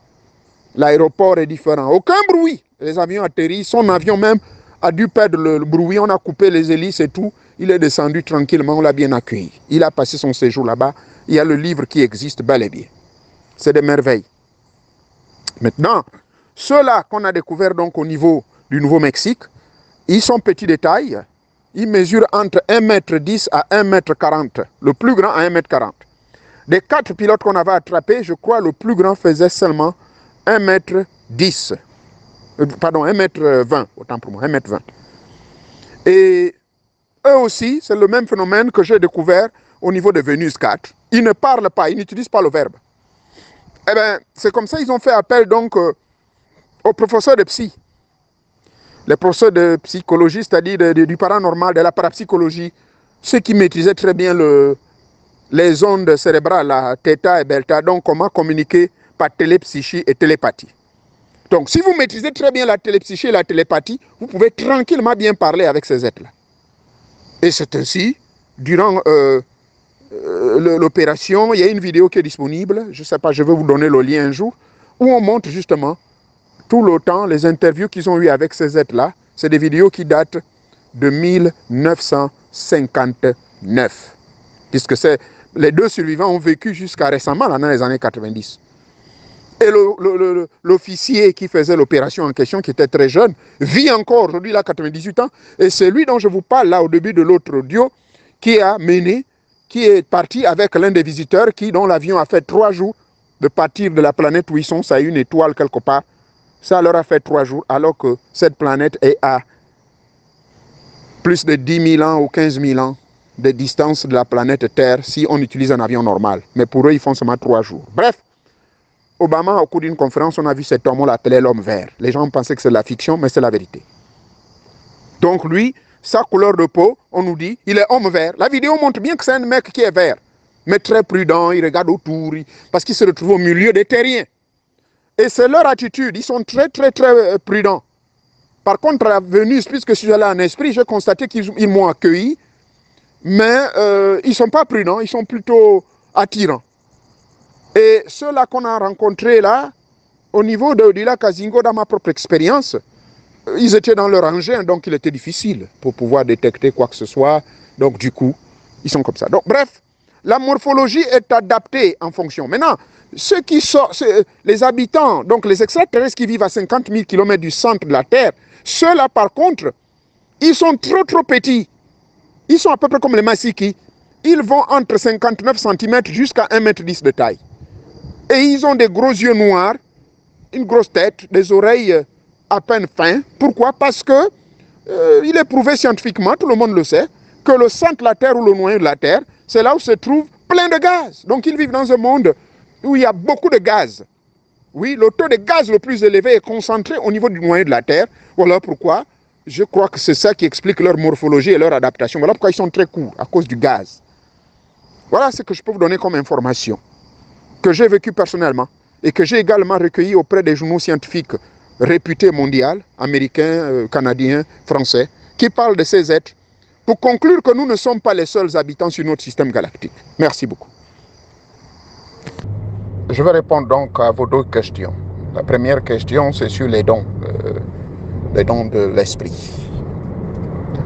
Speaker 2: L'aéroport est différent, aucun bruit. Les avions atterrissent, son avion même a dû perdre le bruit, on a coupé les hélices et tout. Il est descendu tranquillement, on l'a bien accueilli. Il a passé son séjour là-bas. Il y a le livre qui existe bel et bien. C'est des merveilles. Maintenant, ceux-là qu'on a découverts donc au niveau du Nouveau-Mexique, ils sont petits de taille. Ils mesurent entre 1,10 m à 1,40 m. Le plus grand à 1,40 m. Des 4 pilotes qu'on avait attrapés, je crois le plus grand faisait seulement 1,10 m. Pardon, 1,20 m, autant pour moi, 1,20 m. Et eux aussi, c'est le même phénomène que j'ai découvert au niveau de Vénus 4. Ils ne parlent pas, ils n'utilisent pas le verbe. Eh bien, c'est comme ça qu'ils ont fait appel donc aux professeurs de psy. Les professeurs de psychologie, c'est-à-dire du paranormal, de la parapsychologie, ceux qui maîtrisaient très bien les ondes cérébrales, la θ et delta, donc comment communiquer par télépsychie et télépathie. Donc, si vous maîtrisez très bien la télépsychie et la télépathie, vous pouvez tranquillement bien parler avec ces êtres-là. Et c'est ainsi, durant l'opération, il y a une vidéo qui est disponible, je ne sais pas, je vais vous donner le lien un jour, où on montre justement tout le temps les interviews qu'ils ont eues avec ces êtres-là. C'est des vidéos qui datent de 1959, puisque les deux survivants ont vécu jusqu'à récemment, là, dans les années 90. Et l'officier qui faisait l'opération en question, qui était très jeune, vit encore aujourd'hui, là, 98 ans. Et c'est lui dont je vous parle là au début de l'autre audio, qui est parti avec l'un des visiteurs, dont l'avion a fait 3 jours de partir de la planète où ils sont, ça a une étoile quelque part. Ça leur a fait 3 jours, alors que cette planète est à plus de 10 000 ans ou 15 000 ans de distance de la planète Terre si on utilise un avion normal. Mais pour eux, ils font seulement 3 jours. Bref. Obama, au cours d'une conférence, on a vu cet homme, on l'appelait l'homme vert. Les gens pensaient que c'est de la fiction, mais c'est la vérité. Donc lui, sa couleur de peau, on nous dit, il est homme vert. La vidéo montre bien que c'est un mec qui est vert, mais très prudent, il regarde autour, parce qu'il se retrouve au milieu des terriens. Et c'est leur attitude, ils sont très prudents. Par contre, à Venise, puisque je suis allé en esprit, j'ai constaté qu'ils m'ont accueilli, mais ils ne sont pas prudents, ils sont plutôt attirants. Et ceux-là qu'on a rencontrés là, au niveau du lac Azingo, dans ma propre expérience, ils étaient dans leur engin, donc il était difficile pour pouvoir détecter quoi que ce soit. Donc du coup, ils sont comme ça. Donc bref, la morphologie est adaptée en fonction. Maintenant, ceux qui sont, les habitants, donc les extraterrestres qui vivent à 50 000 km du centre de la Terre, ceux-là par contre, ils sont trop petits. Ils sont à peu près comme les Massiki. Ils vont entre 59 cm jusqu'à 1,10 m de taille. Et ils ont des gros yeux noirs, une grosse tête, des oreilles à peine fins. Pourquoi? Parce que il est prouvé scientifiquement, tout le monde le sait, que le centre de la Terre ou le noyau de la Terre, c'est là où se trouve plein de gaz. Donc ils vivent dans un monde où il y a beaucoup de gaz. Oui, le taux de gaz le plus élevé est concentré au niveau du noyau de la Terre. Voilà pourquoi je crois que c'est ça qui explique leur morphologie et leur adaptation. Voilà pourquoi ils sont très courts, à cause du gaz. Voilà ce que je peux vous donner comme information, que j'ai vécu personnellement et que j'ai également recueilli auprès des journaux scientifiques réputés mondiaux, américains, canadiens, français, qui parlent de ces êtres, pour conclure que nous ne sommes pas les seuls habitants sur notre système galactique. Merci beaucoup. Je vais répondre donc à vos 2 questions. La première question, c'est sur les dons de l'esprit.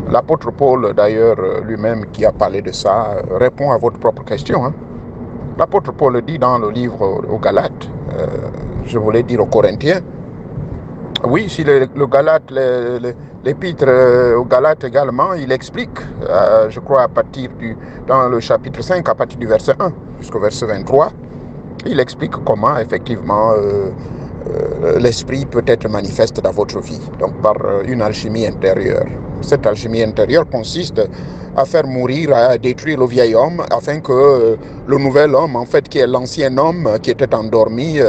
Speaker 2: L'apôtre Paul, d'ailleurs, lui-même qui a parlé de ça, répond à votre propre question. Hein. L'apôtre Paul dit dans le livre aux Galates, je voulais dire aux Corinthiens, oui, si le Galate, l'épître aux Galates également, il explique, je crois dans le chapitre 5, à partir du verset 1 jusqu'au verset 23, il explique comment effectivement l'esprit peut être manifeste dans votre vie, donc par une alchimie intérieure. Cette alchimie intérieure consiste à faire mourir, à détruire le vieil homme, afin que le nouvel homme, en fait, qui est l'ancien homme qui était endormi,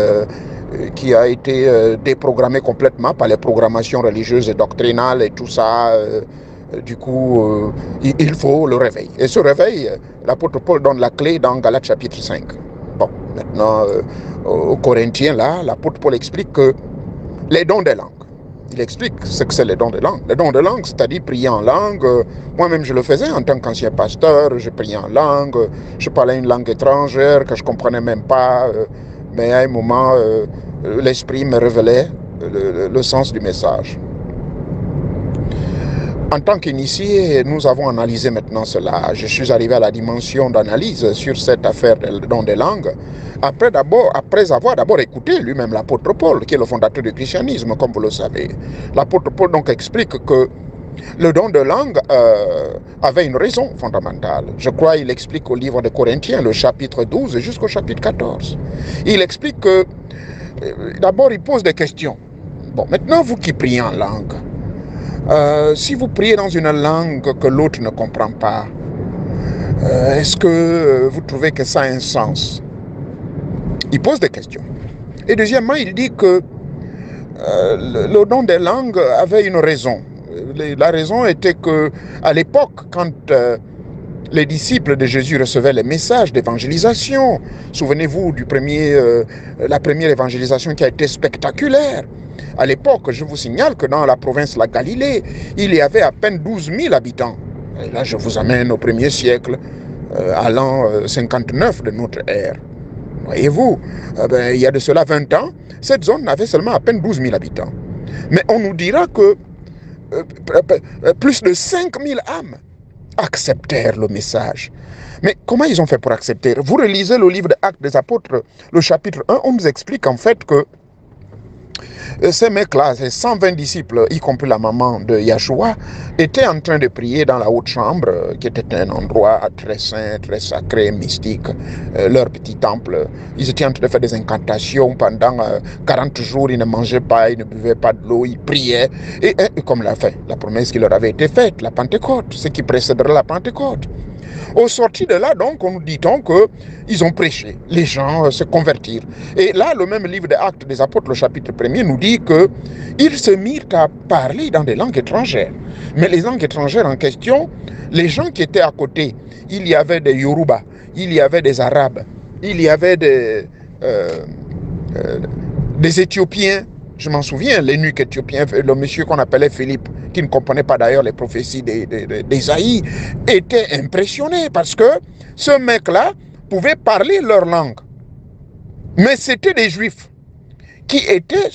Speaker 2: qui a été déprogrammé complètement par les programmations religieuses et doctrinales et tout ça, du coup, il faut le réveil. Et ce réveil, l'apôtre Paul donne la clé dans Galates chapitre 5. Bon, maintenant, aux Corinthiens, là, l'apôtre Paul explique que les dons des langues, il explique ce que c'est les dons de langue. Les dons de langue, c'est-à-dire prier en langue. Moi-même, je le faisais en tant qu'ancien pasteur. Je priais en langue. Je parlais une langue étrangère que je ne comprenais même pas. Mais à un moment, l'Esprit me révélait le sens du message. En tant qu'initié, nous avons analysé maintenant cela. Je suis arrivé à la dimension d'analyse sur cette affaire des dons des langues. Après avoir d'abord écouté lui-même l'apôtre Paul, qui est le fondateur du christianisme, comme vous le savez. L'apôtre Paul donc explique que le don de langue avait une raison fondamentale. Je crois qu'il explique au livre des Corinthiens, le chapitre 12 jusqu'au chapitre 14. Il explique que, d'abord, il pose des questions. Bon, maintenant, vous qui priez en langue, si vous priez dans une langue que l'autre ne comprend pas, est-ce que vous trouvez que ça a un sens? Il pose des questions. Et deuxièmement, il dit que le don des langues avait une raison. La raison était que, à l'époque, quand les disciples de Jésus recevaient les messages d'évangélisation. Souvenez-vous du la première évangélisation qui a été spectaculaire. À l'époque, je vous signale que dans la province de la Galilée, il y avait à peine 12 000 habitants. Et là, je vous amène au 1er siècle, à l'an 59 de notre ère. Voyez-vous, il y a de cela 20 ans, cette zone n'avait seulement à peine 12 000 habitants. Mais on nous dira que plus de 5 000 âmes acceptèrent le message. Mais comment ils ont fait pour accepter? Vous relisez le livre des Actes des Apôtres, le chapitre 1, on nous explique en fait que ces mecs-là, ces 120 disciples, y compris la maman de Yahshua, étaient en train de prier dans la haute chambre, qui était un endroit très saint, très sacré, mystique, leur petit temple. Ils étaient en train de faire des incantations pendant 40 jours, ils ne mangeaient pas, ils ne buvaient pas de l'eau, ils priaient. Et comme la promesse qui leur avait été faite, la Pentecôte, ce qui précédera la Pentecôte. Au sorti de là, donc, on nous dit donc qu'ils ont prêché, les gens se convertirent. Et là, le même livre des Actes des Apôtres, le chapitre 1er, nous dit qu'ils se mirent à parler dans des langues étrangères. Mais les langues étrangères en question, les gens qui étaient à côté, il y avait des Yoruba, il y avait des Arabes, il y avait des Éthiopiens. Je m'en souviens, l'énuque éthiopien, le monsieur qu'on appelait Philippe, qui ne comprenait pas d'ailleurs les prophéties d'Ésaïe, était impressionné parce que ce mec-là pouvait parler leur langue. Mais c'était des Juifs qui étaient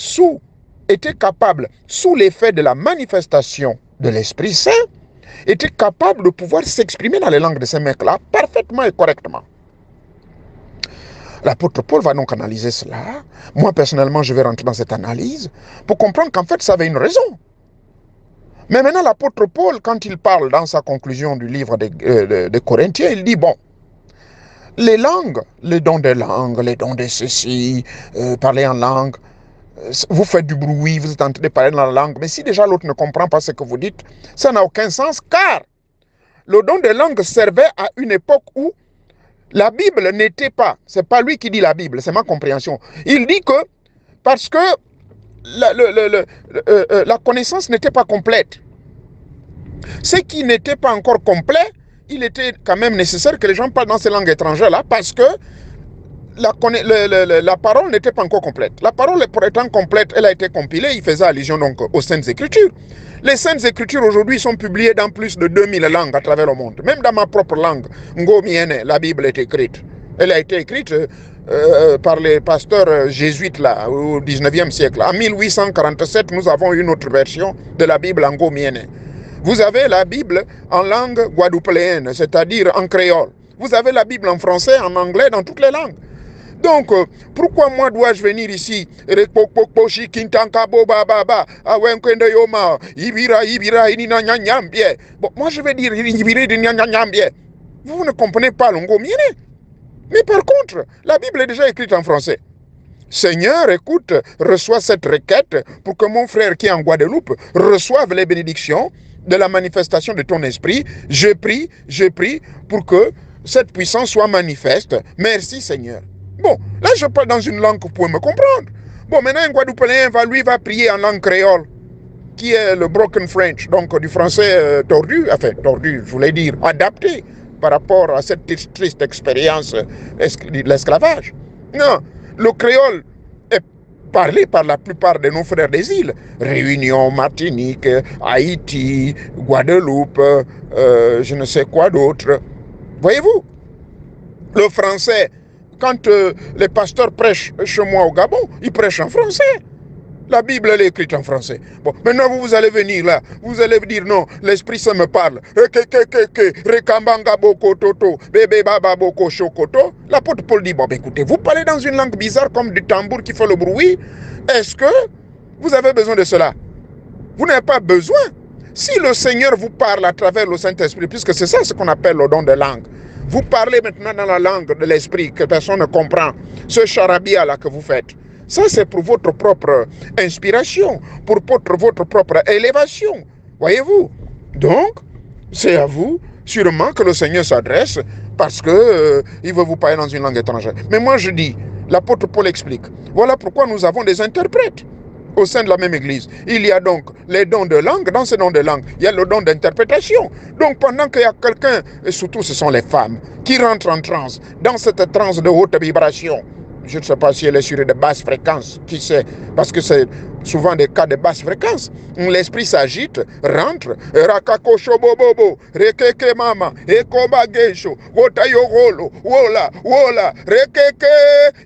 Speaker 2: capables, sous l'effet de la manifestation de l'Esprit Saint, étaient capables de pouvoir s'exprimer dans les langues de ces mecs-là parfaitement et correctement. L'apôtre Paul va donc analyser cela. Moi, personnellement, je vais rentrer dans cette analyse pour comprendre qu'en fait, ça avait une raison. Mais maintenant, l'apôtre Paul, quand il parle dans sa conclusion du livre des Corinthiens, il dit, bon, les langues, les dons des langues, les dons de ceci, parler en langue, vous faites du bruit, vous êtes en train de parler dans la langue, mais si déjà l'autre ne comprend pas ce que vous dites, ça n'a aucun sens, car le don des langues servait à une époque où la Bible n'était pas, c'est pas lui qui dit la Bible, c'est ma compréhension. Il dit que parce que la connaissance n'était pas complète. Ce qui n'était pas encore complet, il était quand même nécessaire que les gens parlent dans ces langues étrangères-là parce que la parole n'était pas encore complète. La parole, pour étant complète, elle a été compilée, il faisait allusion donc aux Saintes Écritures. Les Saintes Écritures aujourd'hui sont publiées dans plus de 2000 langues à travers le monde. Même dans ma propre langue, Ngomiene, la Bible est écrite. Elle a été écrite par les pasteurs jésuites là, au 19e siècle. En 1847, nous avons une autre version de la Bible en Ngomiene. Vous avez la Bible en langue guadeloupéenne, c'est-à-dire en créole. Vous avez la Bible en français, en anglais, dans toutes les langues. Donc, pourquoi moi dois-je venir ici? Bon, moi je vais dire vous ne comprenez pas le Ngomiene. Mais par contre, la Bible est déjà écrite en français. Seigneur, écoute, reçois cette requête pour que mon frère qui est en Guadeloupe reçoive les bénédictions de la manifestation de ton esprit. Je prie pour que cette puissance soit manifeste. Merci Seigneur. Bon, là je parle dans une langue que vous pouvez me comprendre. Bon, maintenant un Guadeloupéen va prier en langue créole, qui est le broken French, donc du français tordu, enfin tordu, je voulais dire, adapté par rapport à cette triste expérience de l'esclavage. Non, le créole est parlé par la plupart de nos frères des îles. Réunion, Martinique, Haïti, Guadeloupe, je ne sais quoi d'autre. Voyez-vous, le français, quand les pasteurs prêchent chez moi au Gabon, ils prêchent en français. La Bible, elle est écrite en français. Bon, maintenant, vous allez venir là, vous allez dire non, l'Esprit Saint me parle. L'apôtre Paul dit, bon, écoutez, vous parlez dans une langue bizarre comme du tambour qui fait le bruit. Est-ce que vous avez besoin de cela? Vous n'avez pas besoin. Si le Seigneur vous parle à travers le Saint-Esprit, puisque c'est ça ce qu'on appelle le don de langue, vous parlez maintenant dans la langue de l'Esprit que personne ne comprend, ce charabia-là que vous faites. Ça, c'est pour votre propre inspiration, pour votre propre élévation. Voyez-vous? Donc, c'est à vous, sûrement, que le Seigneur s'adresse parce que il veut vous parler dans une langue étrangère. Mais moi, je dis, l'apôtre Paul explique, voilà pourquoi nous avons des interprètes. au sein de la même église. Il y a donc les dons de langue. Dans ces dons de langue, il y a le don d'interprétation. Donc pendant qu'il y a quelqu'un, et surtout ce sont les femmes, qui rentrent en transe, dans cette transe de haute vibration, je ne sais pas si elle est sur de basse fréquence, qui sait, parce que c'est souvent des cas de basse fréquence. L'esprit s'agite, rentre, rakakosho bobobo, rekeke mama, ekoba gesho, wotayogolo, wola, wola, rekeke,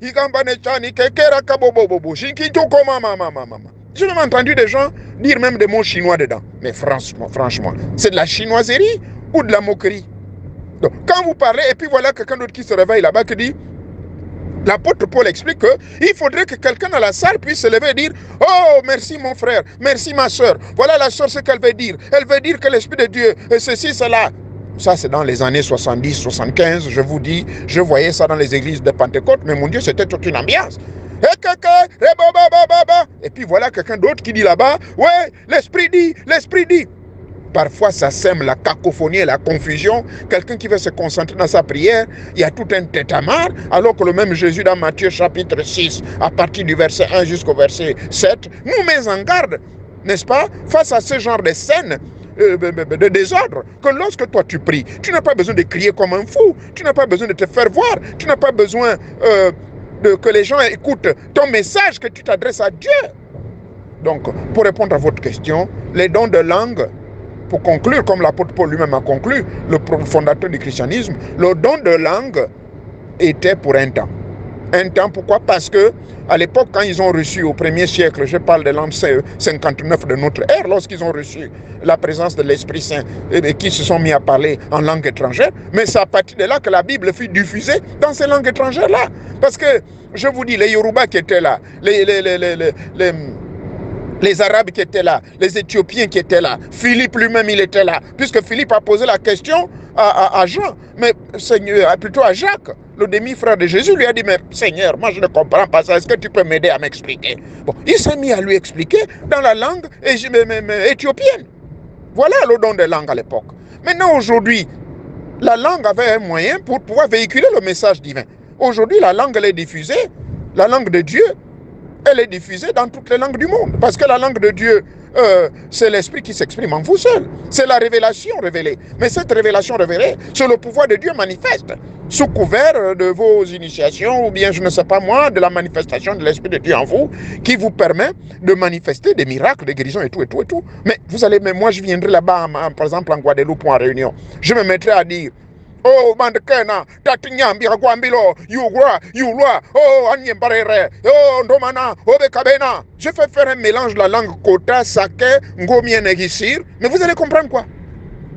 Speaker 2: igambane chani, keke rakabobobo, shinkitoko mama, mama, mama. Je n'ai entendu des gens dire même des mots chinois dedans. Mais franchement, c'est de la chinoiserie ou de la moquerie? Donc, quand vous parlez, et puis voilà quelqu'un d'autre qui se réveille là-bas qui dit, l'apôtre Paul explique qu'il faudrait que quelqu'un dans la salle puisse se lever et dire « Oh, merci mon frère, merci ma soeur. » Voilà la soeur ce qu'elle veut dire. Elle veut dire que l'Esprit de Dieu, ceci, cela. Ça, c'est dans les années 70, 75, je vous dis. Je voyais ça dans les églises de Pentecôte, mais mon Dieu, c'était toute une ambiance. Et puis voilà quelqu'un d'autre qui dit là-bas « Ouais, l'Esprit dit, l'Esprit dit. » Parfois, ça sème la cacophonie et la confusion. Quelqu'un qui veut se concentrer dans sa prière, il y a tout un tétamar, alors que le même Jésus dans Matthieu chapitre 6, à partir du verset 1 jusqu'au verset 7, nous met en garde, n'est-ce pas, face à ce genre de scène de désordre, que lorsque toi tu pries, tu n'as pas besoin de crier comme un fou, tu n'as pas besoin de te faire voir, tu n'as pas besoin que les gens écoutent ton message, que tu t'adresses à Dieu. Donc, pour répondre à votre question, les dons de langue, pour conclure, comme l'apôtre Paul lui-même a conclu, le fondateur du christianisme, le don de langue était pour un temps. Un temps, pourquoi? Parce que à l'époque, quand ils ont reçu au 1er siècle, je parle de l'an 59 de notre ère, lorsqu'ils ont reçu la présence de l'Esprit Saint et qui se sont mis à parler en langue étrangère, mais c'est à partir de là que la Bible fut diffusée dans ces langues étrangères-là. Parce que, je vous dis, les Yoruba qui étaient là, les Arabes qui étaient là, les Éthiopiens qui étaient là, Philippe lui-même il était là, puisque Philippe a posé la question à Jean, mais Seigneur, plutôt à Jacques, le demi-frère de Jésus, lui a dit, mais Seigneur, moi je ne comprends pas ça, est-ce que tu peux m'aider à m'expliquer? Bon, il s'est mis à lui expliquer dans la langue éthiopienne. Voilà le don de langue à l'époque. Maintenant aujourd'hui, la langue avait un moyen pour pouvoir véhiculer le message divin. Aujourd'hui, la langue elle est diffusée, la langue de Dieu, elle est diffusée dans toutes les langues du monde. Parce que la langue de Dieu, c'est l'Esprit qui s'exprime en vous seul. C'est la révélation révélée. Mais cette révélation révélée, c'est le pouvoir de Dieu manifeste. Sous couvert de vos initiations, ou bien, je ne sais pas moi, de la manifestation de l'Esprit de Dieu en vous, qui vous permet de manifester des miracles, des guérisons et tout, et tout, et tout. Mais vous allez, mais moi, je viendrai là-bas, par exemple, en Guadeloupe ou en Réunion. Je me mettrai à dire, oh, Mandekena, Tatinyambi, Aguambilo, Yugwa, oh, Anyembarere, oh, Ndomana, Obekabena. Je fais faire un mélange de la langue Kota, Sake, Ngomien et Gissir, mais vous allez comprendre quoi?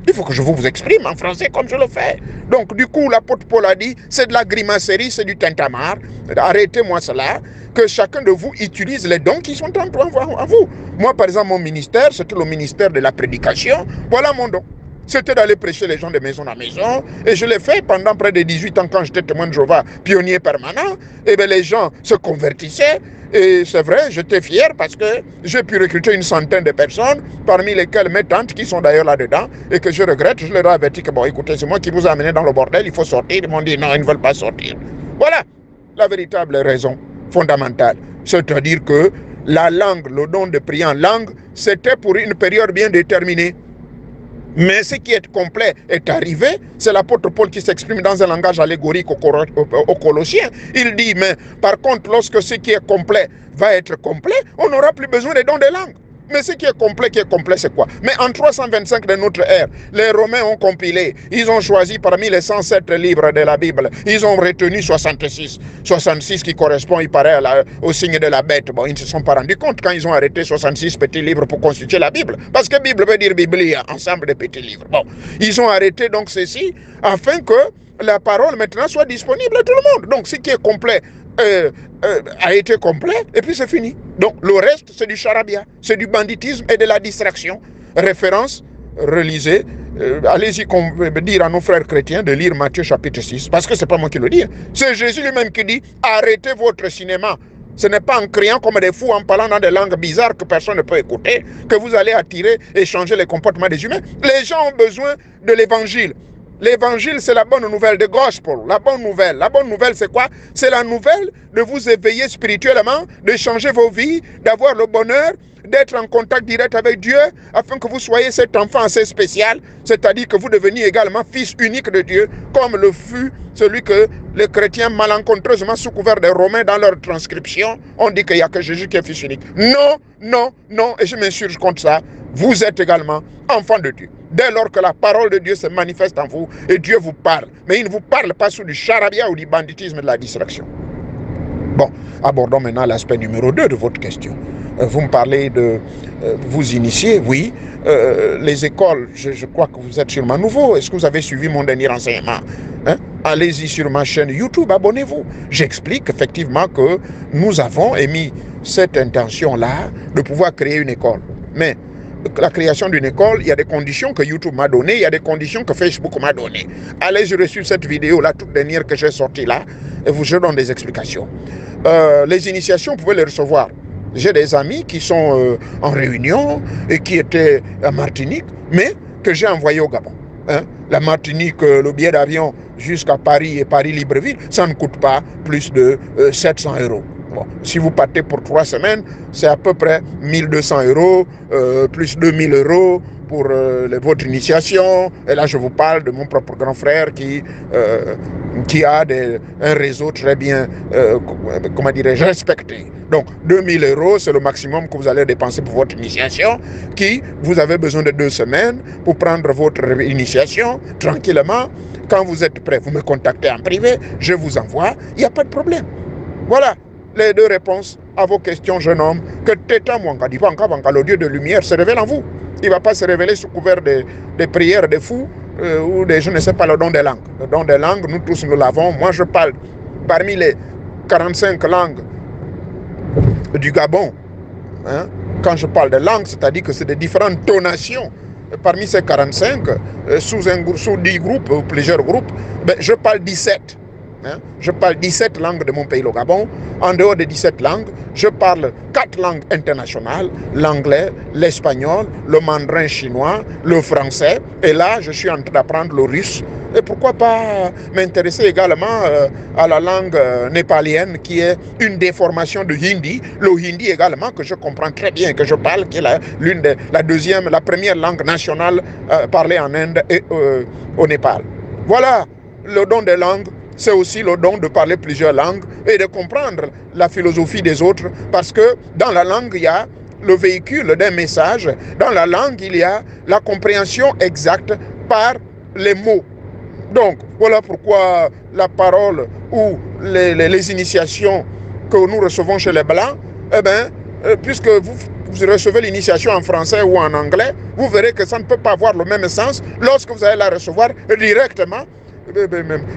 Speaker 2: Il faut que je vous exprime en français comme je le fais. Donc, du coup, l'apôtre Paul a dit, c'est de la grimacerie, c'est du tintamarre. Arrêtez-moi cela, que chacun de vous utilise les dons qui sont en vous. Moi, par exemple, mon ministère, c'était le ministère de la prédication. Voilà mon don. C'était d'aller prêcher les gens de maison en maison. Et je l'ai fait pendant près de 18 ans quand j'étais témoin de Jéhovah, pionnier permanent. Et bien les gens se convertissaient. Et c'est vrai, j'étais fier parce que j'ai pu recruter une centaine de personnes, parmi lesquelles mes tantes qui sont d'ailleurs là-dedans, et que je regrette. Je leur ai averti que bon, écoutez, c'est moi qui vous ai amené dans le bordel, il faut sortir. Ils m'ont dit non, ils ne veulent pas sortir. Voilà la véritable raison fondamentale. C'est-à-dire que la langue, le don de prier en langue, c'était pour une période bien déterminée. Mais ce qui est complet est arrivé. C'est l'apôtre Paul qui s'exprime dans un langage allégorique aux Colossiens. Il dit, mais par contre, lorsque ce qui est complet va être complet, on n'aura plus besoin des dons de langue. Mais ce qui est complet, c'est quoi? Mais en 325 de notre ère, les Romains ont compilé. Ils ont choisi parmi les 107 livres de la Bible. Ils ont retenu 66. 66 qui correspond, il paraît, au signe de la bête. Bon, ils ne se sont pas rendus compte quand ils ont arrêté 66 petits livres pour constituer la Bible. Parce que Bible veut dire Biblia, ensemble de petits livres. Bon, ils ont arrêté donc ceci afin que la parole maintenant soit disponible à tout le monde. Donc, ce qui est complet a été complet et puis c'est fini. Donc le reste c'est du charabia, c'est du banditisme et de la distraction. Référence, relisez, allez-y dire à nos frères chrétiens de lire Matthieu chapitre 6, parce que c'est pas moi qui le dis, c'est Jésus lui-même qui dit arrêtez votre cinéma. Ce n'est pas en criant comme des fous, en parlant dans des langues bizarres que personne ne peut écouter, que vous allez attirer et changer les comportements des humains. Les gens ont besoin de l'évangile. L'évangile, c'est la bonne nouvelle, the gospel, la bonne nouvelle. La bonne nouvelle, c'est quoi? C'est la nouvelle de vous éveiller spirituellement, de changer vos vies, d'avoir le bonheur, d'être en contact direct avec Dieu, afin que vous soyez cet enfant assez spécial, c'est-à-dire que vous deveniez également fils unique de Dieu, comme le fut celui que les chrétiens malencontreusement sous couvert des Romains dans leur transcription ont dit qu'il n'y a que Jésus qui est fils unique. Non, non, non, et je m'insurge contre ça. Vous êtes également enfant de Dieu. Dès lors que la parole de Dieu se manifeste en vous et Dieu vous parle. Mais il ne vous parle pas sous du charabia ou du banditisme de la distraction. Bon, abordons maintenant l'aspect numéro 2 de votre question. Vous me parlez de vous initier, oui. Les écoles, je crois que vous êtes sûrement nouveau. Est-ce que vous avez suivi mon dernier enseignement? Hein? Allez-y sur ma chaîne YouTube, abonnez-vous. J'explique effectivement que nous avons émis cette intention-là de pouvoir créer une école. Mais la création d'une école, il y a des conditions que YouTube m'a données, il y a des conditions que Facebook m'a données. Allez, je reçu cette vidéo, la toute dernière que j'ai sortie là, et je donne des explications. Les initiations, vous pouvez les recevoir. J'ai des amis qui sont en réunion et qui étaient à Martinique, mais que j'ai envoyé au Gabon. Hein? La Martinique, le billet d'avion jusqu'à Paris et Paris-Libreville, ça ne coûte pas plus de 700 €. Bon, si vous partez pour 3 semaines, c'est à peu près 1200 €, plus 2000 € pour votre initiation. Et là, je vous parle de mon propre grand frère qui a un réseau très bien, comment dirais-je, respecté. Donc, 2000 €, c'est le maximum que vous allez dépenser pour votre initiation, vous avez besoin de 2 semaines pour prendre votre initiation tranquillement. Quand vous êtes prêt, vous me contactez en privé, je vous envoie, il n'y a pas de problème. Voilà les 2 réponses à vos questions, jeune homme. Que Teta Mwanga, le Dieu de lumière, se révèle en vous. Il ne va pas se révéler sous couvert des prières des fous ou des, je ne sais pas, le don des langues. Le don des langues, nous tous, nous l'avons. Moi, je parle parmi les 45 langues du Gabon. Hein? Quand je parle de langues, c'est-à-dire que c'est des différentes tonations. Parmi ces 45, sous 10 groupes ou plusieurs groupes, ben, je parle 17. Hein? Je parle 17 langues de mon pays, le Gabon. En dehors des 17 langues, je parle 4 langues internationales, l'anglais, l'espagnol, le mandarin chinois, le français. Et là, je suis en train d'apprendre le russe. Et pourquoi pas m'intéresser également à la langue népalienne, qui est une déformation de hindi. Le hindi également, que je comprends très bien, que je parle, qui est la première langue nationale parlée en Inde et au Népal. Voilà le don des langues. C'est aussi le don de parler plusieurs langues et de comprendre la philosophie des autres, parce que dans la langue, il y a le véhicule d'un message. Dans la langue, il y a la compréhension exacte par les mots. Donc, voilà pourquoi la parole ou les initiations que nous recevons chez les Blancs, eh bien, puisque vous recevez l'initiation en français ou en anglais, vous verrez que ça ne peut pas avoir le même sens lorsque vous allez la recevoir directement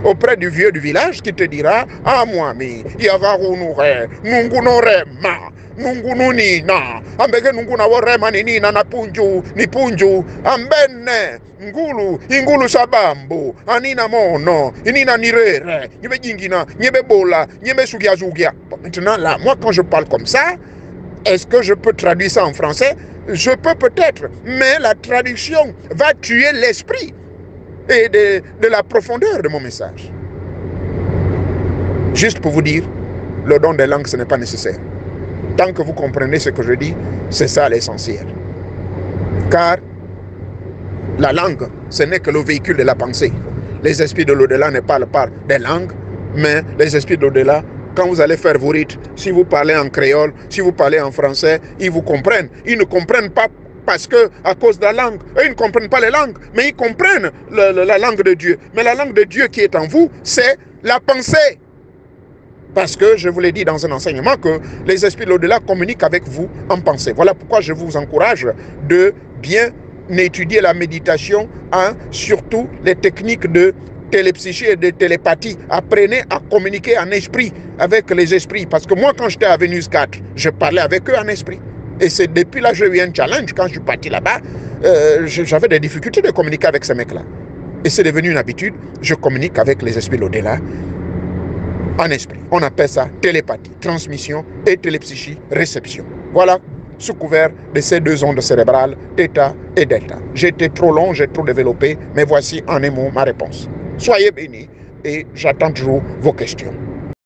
Speaker 2: auprès du vieux du village qui te dira: ah moi mi yavarunure nungunore ma nungununina ambege nunguna worema ninina na punju ni punju ambenne ingulu sabambo anina mono inina nirere nyebe jingina nyebe bola nyebe sugia sugia. Maintenant là, moi quand je parle comme ça, est-ce que je peux traduire ça en français? Je peux peut-être, mais la traduction va tuer l'esprit et de la profondeur de mon message. Juste pour vous dire, le don des langues, ce n'est pas nécessaire. Tant que vous comprenez ce que je dis, c'est ça l'essentiel. Car la langue, ce n'est que le véhicule de la pensée. Les esprits de l'au-delà ne parlent pas des langues, mais les esprits de l'au-delà, quand vous allez faire vos rites, si vous parlez en créole, si vous parlez en français, ils vous comprennent. Ils ne comprennent pas parce que, à cause de la langue, eux, ils ne comprennent pas les langues, mais ils comprennent la langue de Dieu. Mais la langue de Dieu qui est en vous, c'est la pensée. Parce que je vous l'ai dit dans un enseignement que les esprits de l'au-delà communiquent avec vous en pensée. Voilà pourquoi je vous encourage de bien étudier la méditation, hein, surtout les techniques de télépsychie et de télépathie. Apprenez à communiquer en esprit avec les esprits. Parce que moi, quand j'étais à Vénus 4, je parlais avec eux en esprit. Et c'est depuis là que j'ai eu un challenge. Quand je suis parti là-bas, j'avais des difficultés de communiquer avec ces mecs-là. Et c'est devenu une habitude. Je communique avec les esprits de l'au-delà en esprit. On appelle ça télépathie, transmission et télépsychie, réception. Voilà sous couvert de ces deux ondes cérébrales, θ et delta. J'ai été trop long, j'ai trop développé, mais voici en un mot ma réponse. Soyez bénis et j'attends toujours vos questions.